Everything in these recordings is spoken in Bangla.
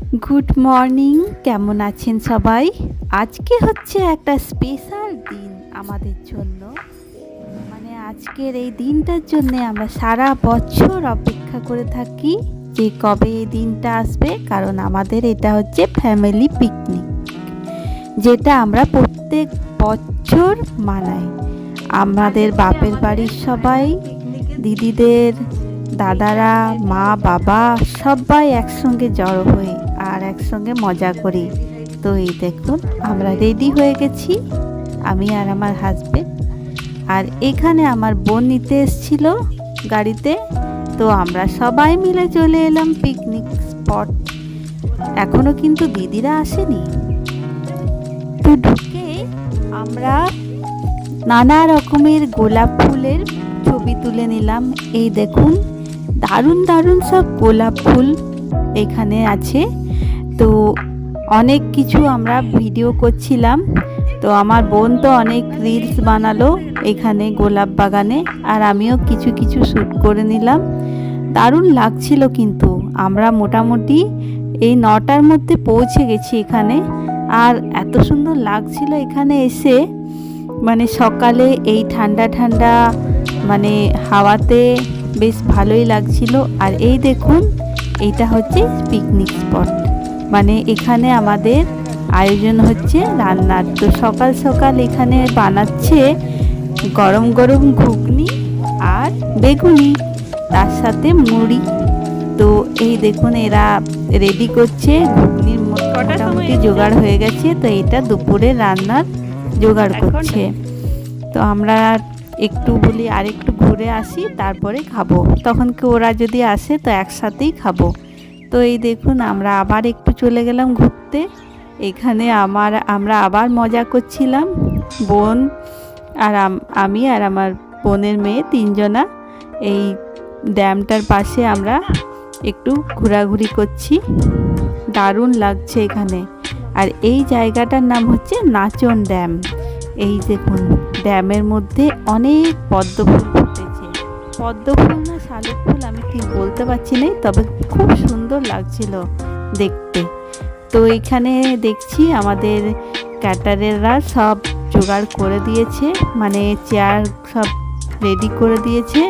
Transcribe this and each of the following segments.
গুড মর্নিং, কেমন আছেন সবাই? আজকে হচ্ছে একটা স্পেশাল দিন আমাদের জন্য। মানে আজকের এই দিনটার জন্য আমরা সারা বছর অপেক্ষা করে থাকি যে কবে এই দিনটা আসবে, কারণ আমাদের এটা হচ্ছে ফ্যামিলি পিকনিক, যেটা আমরা প্রত্যেক বছর মানাই। আমাদের বাপের বাড়ির সবাই, দিদিদের, দাদারা, মা, বাবা সবাই একসঙ্গে জড়ো হয়ে আর একসঙ্গে মজা করি। তো এই দেখুন আমরা রেডি হয়ে গেছি, আমি আর আমার হাজবেন্ড। আর এখানে আমার বোন নিতে এসেছিল গাড়িতে, তো আমরা সবাই মিলে চলে এলাম পিকনিক স্পট। এখনো কিন্তু দিদিরা আসেনি। তো ঢুকে আমরা নানা রকমের গোলাপ ফুলের ছবি তুলে নিলাম। এই দেখুন দারুণ দারুণ সব গোলাপ ফুল এখানে আছে। তো অনেক কিছু আমরা ভিডিও করছিলাম। তো আমার বোন তো অনেক রিলস বানালো এখানে গোলাপ বাগানে, আর আমিও কিছু কিছু শ্যুট করে নিলাম। দারুণ লাগছিল। কিন্তু আমরা মোটামুটি এই 9টার মধ্যে পৌঁছে গেছি এখানে। আর এত সুন্দর লাগছিল এখানে এসে, মানে সকালে এই ঠান্ডা ঠান্ডা মানে হাওয়াতে বেশ ভালোই লাগছিল। আর এই দেখুন এইটা হচ্ছে পিকনিক স্পট, মানে এখানে আমাদের আয়োজন হচ্ছে রান্নার। তো সকাল সকাল এখানে বানাচ্ছে গরম গরম ঘুগনি আর বেগুনি, তার সাথে মুড়ি। তো এই দেখুন এরা রেডি করছে, ঘুগনির মোটামুটি জোগাড় হয়ে গেছে। তো এটা দুপুরে রান্নার জোগাড় করছে। তো আমরা একটু বলি আর একটু ঘুরে আসি, তারপরে খাবো। তখন কি ওরা যদি আসে তো একসাথেই খাবো। তো এই দেখুন আমরা আবার একটু চলে গেলাম ঘুরতে। এখানে আমরা আবার মজা করছিলাম, বোন আর আমি আর আমার বোনের মেয়ে, 3 জনা। এই ড্যামটার পাশে আমরা একটু ঘোরাঘুরি করছি, দারুণ লাগছে এখানে। আর এই জায়গাটার নাম হচ্ছে নাচন ড্যাম। এই দেখুন ড্যামের মধ্যে অনেক পদ্ম ফুল ফুটেছে। পদ্ম ফুল না শালুক ফুল আমি ঠিক বলতে পারছি না, তবে খুব সুন্দর লাগছিল দেখতে। তো এখানে দেখছি আমাদের ক্যাটারাররা সব জোগাড় করে দিয়েছে, মানে চেয়ার সব রেডি করে দিয়েছে।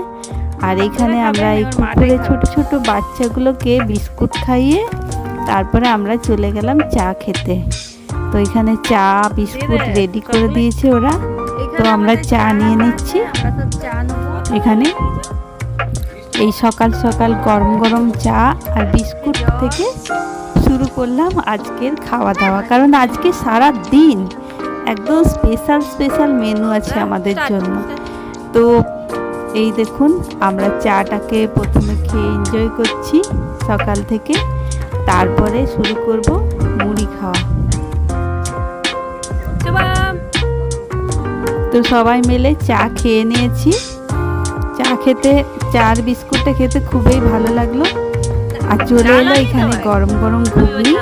আর এখানে আমরা এই পুকুরে ছোট ছোট বাচ্চাগুলোকে বিস্কুট খাইয়ে তারপরে আমরা চলে গেলাম চা খেতে। তো এখানে চা বিস্কুট রেডি করে দিয়েছে ওরা। তো আমরা চা নিয়ে নিচ্ছি এখানে। এই সকাল সকাল গরম গরম চা আর বিস্কুট থেকে শুরু করলাম আজকের খাওয়া দাওয়া, কারণ আজকে সারা দিন একদম স্পেশাল স্পেশাল মেনু আছে আমাদের জন্য। তো এই দেখুন আমরা চাটাকে প্রথমে খেয়ে এনজয় করছি সকাল থেকে, তারপরে শুরু করব মুড়ি খাওয়া। তো সবাই মিলে চা খেয়ে নিয়েছি। চা আর বিস্কুটটা খেতে খুবই ভালো লাগলো। আর চলে এলো এখানে গরম গরম ঘুগনি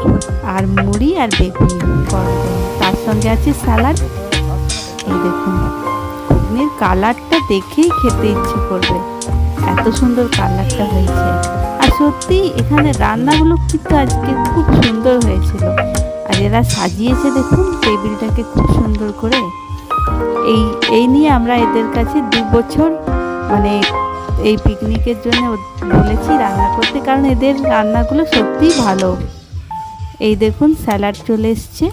আর মুড়ি আর বেগুনি গরম গরম, তার সঙ্গে আছে স্যালাড। এই দেখুন ঘুগনির কালারটা দেখেই খেতে ইচ্ছে করবে, এত সুন্দর কালারটা হয়েছে। আর সত্যি এখানে রান্নাগুলো কিন্তু আজকে খুব সুন্দর হয়েছিল। আর এরা সাজিয়েছে দেখুন টেবিলটাকে খুব সুন্দর করে। এই নিয়ে আমরা এদের কাছে 2 বছর মানে এই পিকনিকের জন্য বলেছি রান্না করতে, কারণ এদের রান্নাগুলো সত্যিই ভালো। এই দেখুন স্যালাড চলে এসছে,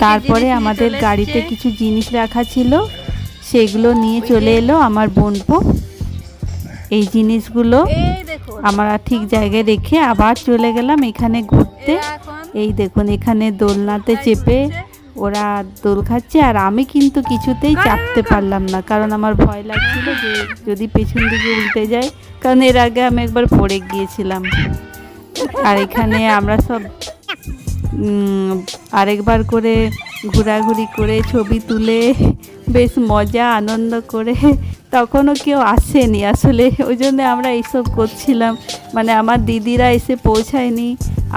তারপরে আমাদের গাড়িতে কিছু জিনিস রাখা ছিল, সেগুলো নিয়ে চলে এলো আমার বোনপো। এই জিনিসগুলো আমরা ঠিক জায়গায় রেখে আবার চলে গেলাম এখানে ঘুরতে। এই দেখুন এখানে দোলনাতে চেপে ওরা দোল খাচ্ছে, আর আমি কিন্তু কিছুতেই চাপতে পারলাম না, কারণ আমার ভয় লাগছিল যে যদি পেছন দিকে উল্টে যায়, কারণ এর আগে আমি একবার পড়ে গিয়েছিলাম। আর এখানে আমরা সব আরেকবার করে ঘোরাঘুরি করে ছবি তুলে বেশ মজা আনন্দ করে, তখনও কেউ আসেনি আসলে, ওই জন্য আমরা এইসব করছিলাম। মানে আমার দিদিরা এসে পৌঁছায়নি,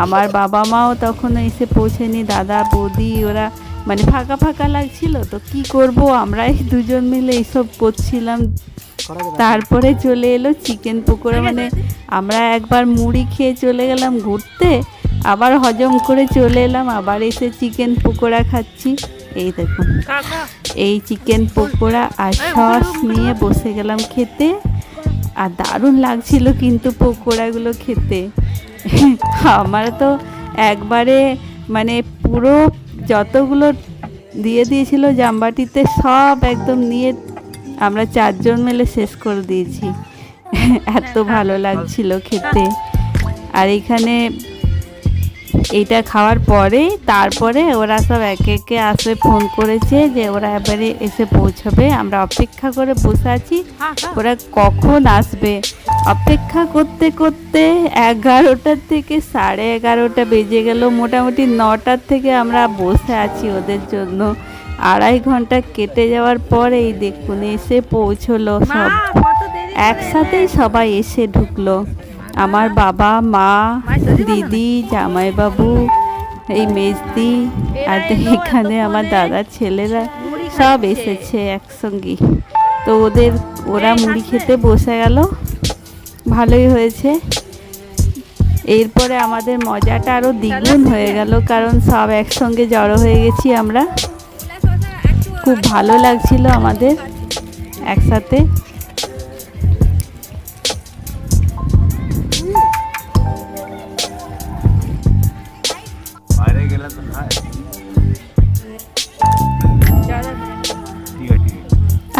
আমার বাবা মাও তখনও এসে পৌঁছায়নি, দাদা বৌদি ওরা মানে ফাঁকা ফাঁকা লাগছিল। তো কি করব, আমরা এই 2জন মিলে এইসব করছিলাম তারপরে চলে এলো চিকেন পকোড়া। মানে আমরা একবার মুড়ি খেয়ে চলে গেলাম ঘুরতে, আবার হজম করে চলে এলাম, আবার এসে চিকেন পকোড়া খাচ্ছি। এই দেখুন, এই চিকেন পকোড়া আর সস নিয়ে বসে গেলাম খেতে। আর দারুণ লাগছিল কিন্তু পকোড়াগুলো খেতে। আমার তো একবারে মানে পুরো যতগুলো দিয়ে দিয়েছিল জামবাটিতে সব একদম নিয়ে আমরা 4 জন মিলে শেষ করে দিয়েছি। এত ভালো লাগছিল খেতে। আর এখানে এইটা খাওয়ার পরে তারপরে ওরা সব একে একে আসে, ফোন করেছে যে ওরা এবারে এসে পৌঁছবে। আমরা অপেক্ষা করে বসে আছি ওরা কখন আসবে। অপেক্ষা করতে করতে 11টা থেকে 11:30 বেজে গেল। মোটামুটি 9টার থেকে আমরা বসে আছি ওদের জন্য। 2.5 ঘন্টা কেটে যাওয়ার পরে এই দেখুন এসে পৌঁছলো সব একসাথেই, সবাই এসে ঢুকলো। আমার বাবা, মা, দিদি, জামাইবাবু, এই মেজদি, আর এখানে আমার দাদার ছেলেরা সব এসেছে একসঙ্গে। তো ওরা মুড়ি খেতে বসে গেল, ভালোই হয়েছে। এরপরে আমাদের মজাটা আরও দ্বিগুণ হয়ে গেল, কারণ সব একসঙ্গে জড়ো হয়ে গেছি আমরা। খুব ভালো লাগছিল আমাদের একসাথে।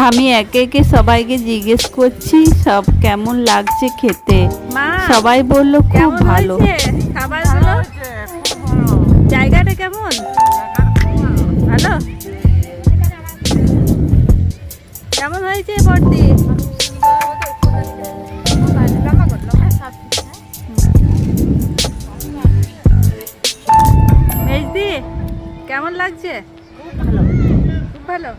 আমি একে একে সবাইকে জিজ্ঞেস করছি সব কেমন লাগছে খেতে। সবাই বলল খুব ভালো। জায়গাটা কেমন? ভালো। কেমন হয়েছে বর্দি? মেজদি কেমন লাগছে? ভালো, খুব ভালো।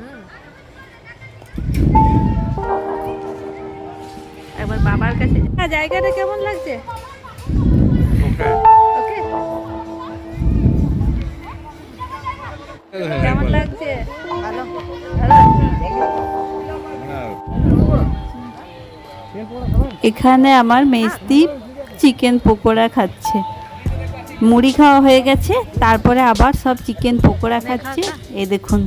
একবার বাবার কাছে। জায়গাটা কেমন লাগছে? ওকে। কেমন লাগছে? ভালো, ভালো। এখানে আমার মেজদি চিকেন পকোড়া খাচ্ছে। মুড়ি খাওয়া হয়ে গেছে, তারপরে আবার সব চিকেন পকোড়া খাচ্ছে। এই দেখুন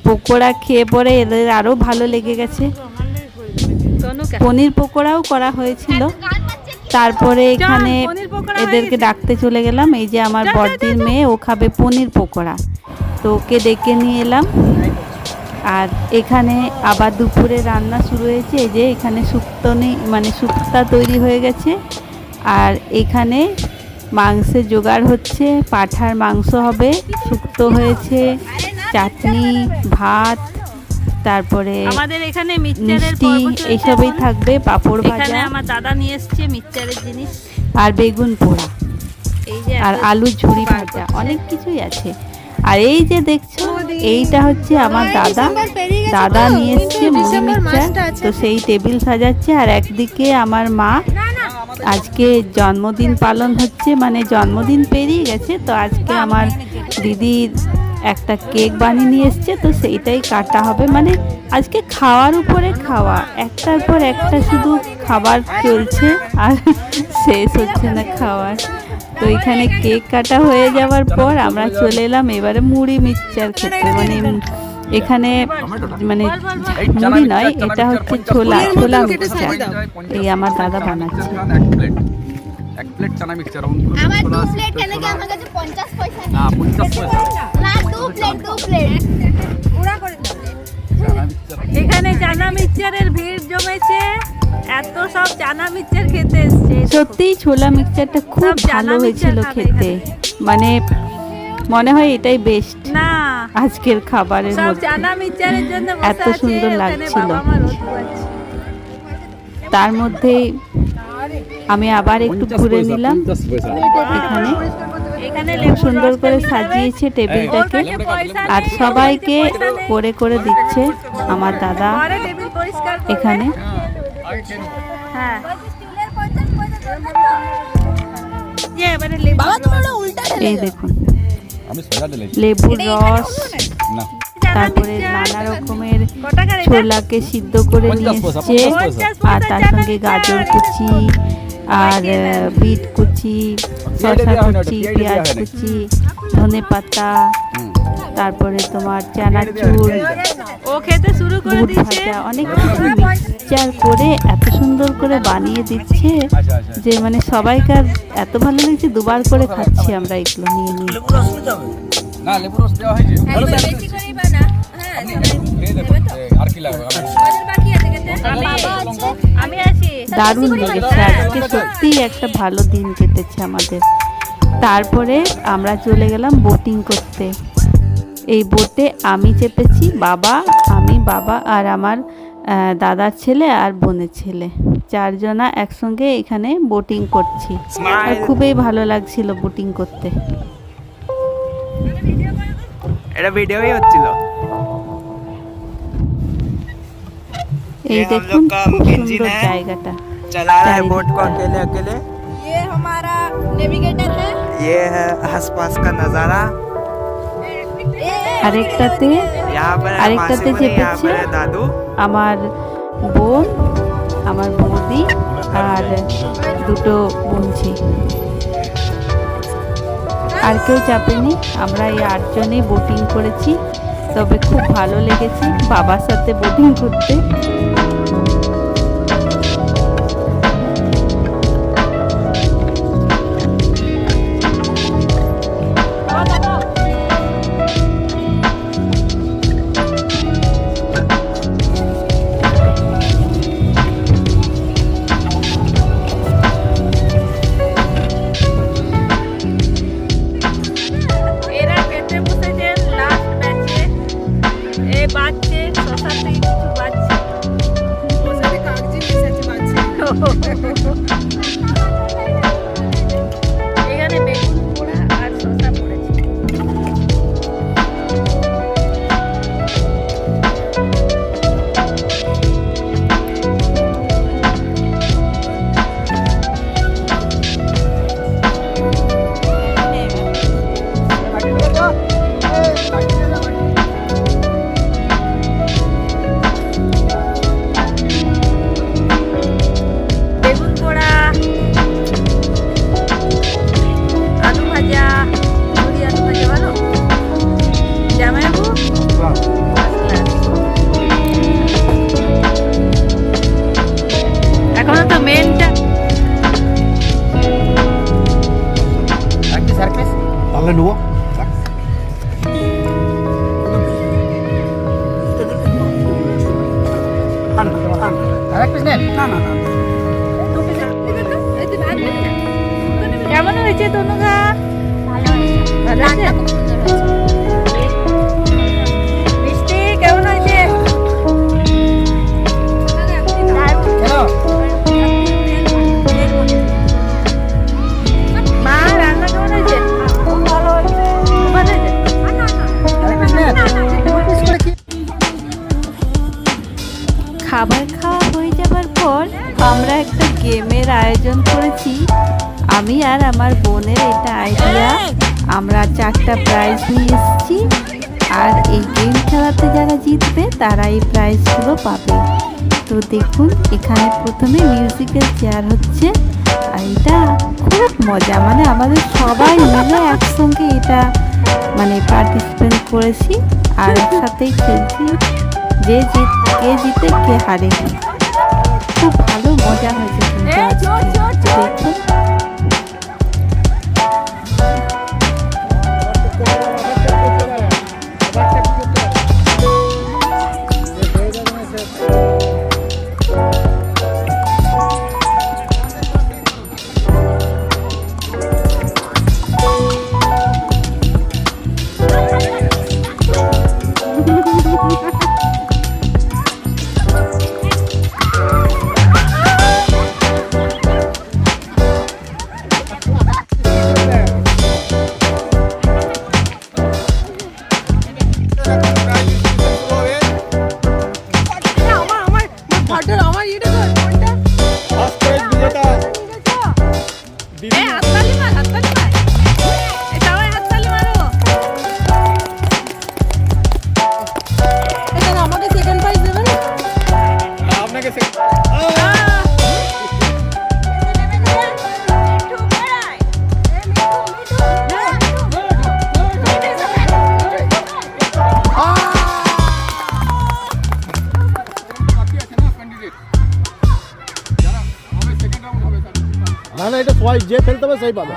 পকোড়া খেয়ে পরে এদের আরও ভালো লেগে গেছে। পনির পকোড়াও করা হয়েছিল। তারপরে এখানে এদেরকে ডাকতে চলে গেলাম। এই যে আমার বড়দির মেয়ে, ও খাবে পনির পকোড়া, তো ওকে ডেকে নিয়ে এলাম। আর এখানে আবার দুপুরে রান্না শুরু হয়েছে। এই যে এখানে শুক্তা তৈরি হয়ে গেছে। আর এখানে মাংসের জোগাড় হচ্ছে, পাঁঠার মাংস হবে, শুক্তো হয়েছে, চাটনি, ভাত, তারপরে আমাদের এখানে মিক্সচারের মিষ্টি এইসবই থাকবে, পাঁপড় ভাজা। এখানে আমার দাদা নিয়ে এসেছে মিক্সচারের জিনিস, আর বেগুন পোড়া, এই যে আর আলু ঝুরি ভাজা, অনেক কিছুই আছে। আর এই যে দেখছো এইটা হচ্ছে আমার দাদা নিয়ে এসছে মুড়ি মিক্সচার, তো সেই টেবিল সাজাচ্ছে। আর একদিকে আমার মা, আজকে জন্মদিন পালন হচ্ছে, মানে জন্মদিন পেরিয়ে গেছে, তো আজকে আমার দিদির একটা কেক বানিয়ে নিয়ে এসছে, তো সেইটাই কাটা হবে। মানে আজকে খাওয়ার উপরে খাওয়া, একটার পর একটা শুধু খাবার চলছে আর শেষ হচ্ছে না খাওয়ার। তো এখানে কেক কাটা হয়ে যাওয়ার পর আমরা চলে এলাম এবারে মুড়ি মিক্সচার খেতে। মানে এখানে মানে মুড়ি নয়, এটা হচ্ছে ছোলা মিক্সচার। এই আমার দাদা বানাচ্ছে। এক প্লেট চানা মিক্সচার আমার 2 প্লেট এনে কি আমার কাছে 50 পয়সা না 50 পয়সা না 2 প্লেট পুরা করে দাও। এখানে চানা মিক্সচারের ভিড় জমেছে, এত সব চানা মিক্সচার খেতে এসেছে। সত্যিই ছোলা মিক্সচারটা খুব ভালো হয়েছিল খেতে, মানে মনে হয় এটাই বেস্ট না আজকের খাবারের সব মধ্যে। চানা মিক্সচারের জন্য বসে এত সুন্দর লাগছিল। তার মধ্যে আমি আবার একটু ঘুরে নিলাম। এখানে খুব সুন্দর করে সাজিয়েছে টেবিলটাকে, আর সবাইকে করে করে দিচ্ছে আমার দাদা এখানে। হ্যাঁ এই দেখুন লেবুর রস, তারপরে নানা রকমের ছোলাকে সিদ্ধ করে নিয়ে এসছে, আর তার সঙ্গে গাজর কুচি আর বিট কুচি, শসা কুচি, পেঁয়াজ কুচি, ধনে পাতা, তারপরে তোমার চানাচুর, ও খেতে শুরু করে বুট দিয়েছে। ভাজা, অনেক কিছু মিক্সচার করে এত সুন্দর করে বানিয়ে দিচ্ছে যে মানে সবাইকার এত ভালো লাগছে, দুবার করে খাচ্ছি আমরা এগুলো নিয়ে নিয়ে। না লেবু রস দেওয়া হয়েছে বেশি করেই বানা। হ্যাঁ, খেয়ে দেখুন আর কি লাগবে বাকি আছে খেতে। আমি আছি। দারুণ লেগেছে, আজকে সত্যি একটা ভালো দিন কেটেছে আমাদের। তারপরে আমরা চলে গেলাম বোটিং করতে। এই বোটে আমি চেপেছি, আমি বাবা আর আমার দাদার ছেলে আর বোনের ছেলে, চারজনা একসঙ্গে এখানে বোটিং করছি। আর খুবই ভালো লাগছিল বোটিং করতে। এটা ভিডিওই হচ্ছিল। এই ये हम দেখুন लोग का খুব इंजन সুন্দর है। জায়গাটা। चला रहा है बोट को चारिदिकटा। अकेले अकेले। ये हमारा नेविगेटर है। ये है आसपास का नजारा। আরেকটাতে यहाँ पर है আরেকটাতে मासी मुनि, यहाँ চেপেছে पर है दादू। আমার বোন, আমার বৌদি আর দুটো বোনঝি। আর কেউ চাপেনি, আমরা এই 8 জনেই বোটিং করেছি। তবে খুব ভালো লেগেছে বাবার সাথে বোটিং করতে। এরা খেতে বসেছে লাস্ট ব্যাচে। এ বাচ্চে শশা থেকে কিছু বাচ্চে। এখানে বেগুন পোড়া আর শশা পড়েছে। বেগুন পোড়া, আলু ভাজা, মুড়ি আলু ভাজা ভালো জামাইবাবু। এখনো তো মেনটা তাহলে নেবো কেমন হয়েছে তনুঘা? ভালো হয়েছে। ভালো রান্না হয়েছে? খুব সুন্দর হয়েছে। মিষ্টি কেমন হয়েছে? মা রান্না কেমন হয়েছে? খুব ভালো হয়েছে। খুব ভালো হয়েছে? খাবার খাওয়া হয়ে যাবার পর আমরা একটা গেমের আয়োজন করেছি। আমি আর আমার বোনের এটা আইডিয়া। আমরা 4টা প্রাইজ নিয়ে এসেছি, আর এই গেম খেলাতে যারা জিতবে তারা এই প্রাইজগুলো পাবে। তো দেখুন, এখানে প্রথমে মিউজিক্যাল চেয়ার হচ্ছে, আর এটা খুব মজা, মানে আমাদের সবাই মিলে একসঙ্গে এটা মানে পার্টিসিপেট করেছি আর একসাথেই খেলছি। কে জিতে কে হারে, খুব ভালো মজা হয়েছে কিন্তু আজকে। দেখুন আপনাকে না না, এটা সবাই যে ফেলতে হবে সেই পাবে।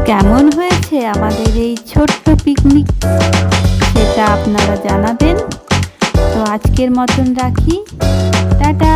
কেমন হয়েছে আমাদের এই ছোট্ট পিকনিক সেটা আপনারা জানাবেন। তো আজকের মতন রাখি, টাটা।